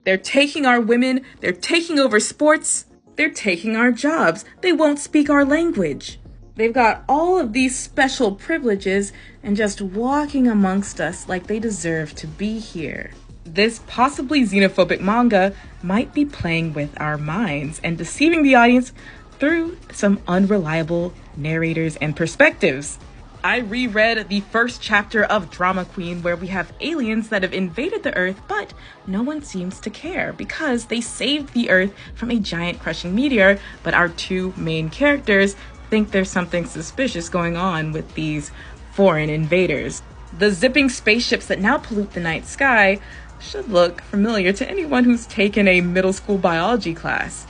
They're taking our women, they're taking over sports, they're taking our jobs, they won't speak our language. They've got all of these special privileges and just walking amongst us like they deserve to be here. This possibly xenophobic manga might be playing with our minds and deceiving the audience through some unreliable narrators and perspectives. I reread the first chapter of Drama Queen, where we have aliens that have invaded the Earth, but no one seems to care because they saved the Earth from a giant crushing meteor, but our two main characters think there's something suspicious going on with these foreign invaders. The zipping spaceships that now pollute the night sky should look familiar to anyone who's taken a middle school biology class.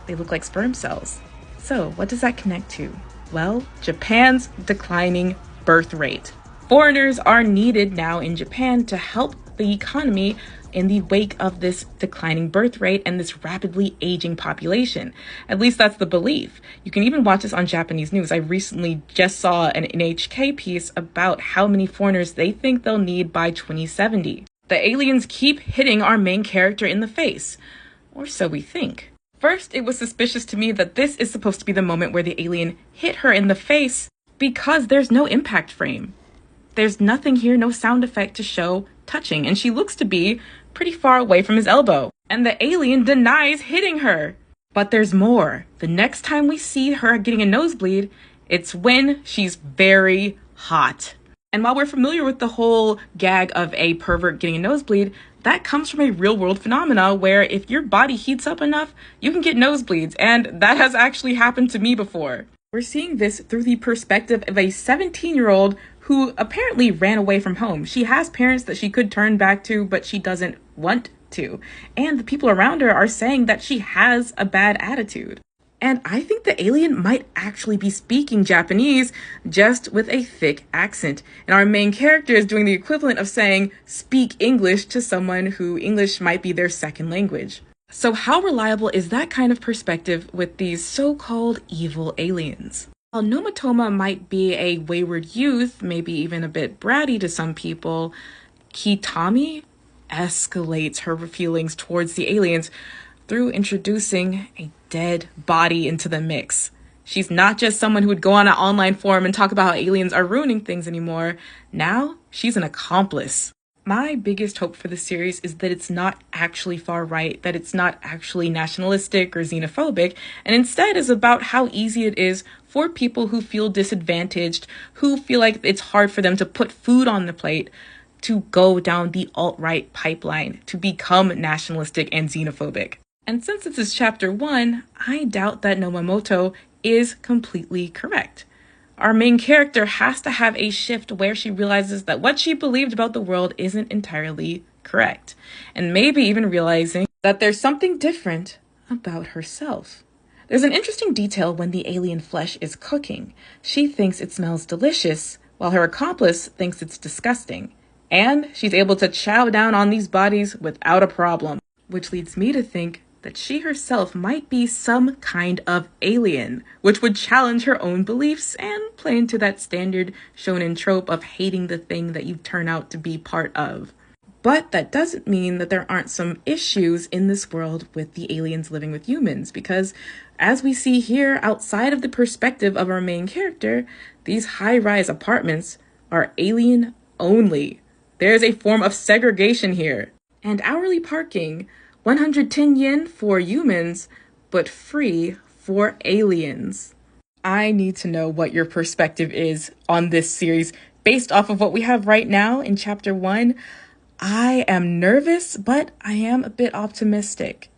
They look like sperm cells. So what does that connect to? Well, Japan's declining birth rate. Foreigners are needed now in Japan to help the economy in the wake of this declining birth rate and this rapidly aging population. At least that's the belief. You can even watch this on Japanese news. I recently just saw an NHK piece about how many foreigners they think they'll need by 2070. The aliens keep hitting our main character in the face, or so we think. First, it was suspicious to me that this is supposed to be the moment where the alien hit her in the face because there's no impact frame. There's nothing here, no sound effect to show touching, and she looks to be pretty far away from his elbow. And the alien denies hitting her. But there's more. The next time we see her getting a nosebleed, it's when she's very hot. And while we're familiar with the whole gag of a pervert getting a nosebleed, that comes from a real-world phenomena where if your body heats up enough, you can get nosebleeds, and that has actually happened to me before. We're seeing this through the perspective of a 17-year-old who apparently ran away from home. She has parents that she could turn back to, but she doesn't want to. And the people around her are saying that she has a bad attitude. And I think the alien might actually be speaking Japanese, just with a thick accent. And our main character is doing the equivalent of saying, speak English to someone who English might be their second language. So how reliable is that kind of perspective with these so-called evil aliens? While Nomatoma might be a wayward youth, maybe even a bit bratty to some people, Kitami escalates her feelings towards the aliens through introducing a dead body into the mix. She's not just someone who would go on an online forum and talk about how aliens are ruining things anymore. Now, she's an accomplice. My biggest hope for the series is that it's not actually far right, that it's not actually nationalistic or xenophobic, and instead is about how easy it is for people who feel disadvantaged, who feel like it's hard for them to put food on the plate, to go down the alt-right pipeline, to become nationalistic and xenophobic. And since this is chapter 1, I doubt that Nomamoto is completely correct. Our main character has to have a shift where she realizes that what she believed about the world isn't entirely correct, and maybe even realizing that there's something different about herself. There's an interesting detail when the alien flesh is cooking. She thinks it smells delicious, while her accomplice thinks it's disgusting. And she's able to chow down on these bodies without a problem, which leads me to think that she herself might be some kind of alien, which would challenge her own beliefs and play into that standard shonen trope of hating the thing that you turn out to be part of. But that doesn't mean that there aren't some issues in this world with the aliens living with humans, because as we see here, outside of the perspective of our main character, these high-rise apartments are alien only. There's a form of segregation here. And hourly parking, 110 yen for humans, but free for aliens. I need to know what your perspective is on this series based off of what we have right now in chapter 1. I am nervous, but I am a bit optimistic.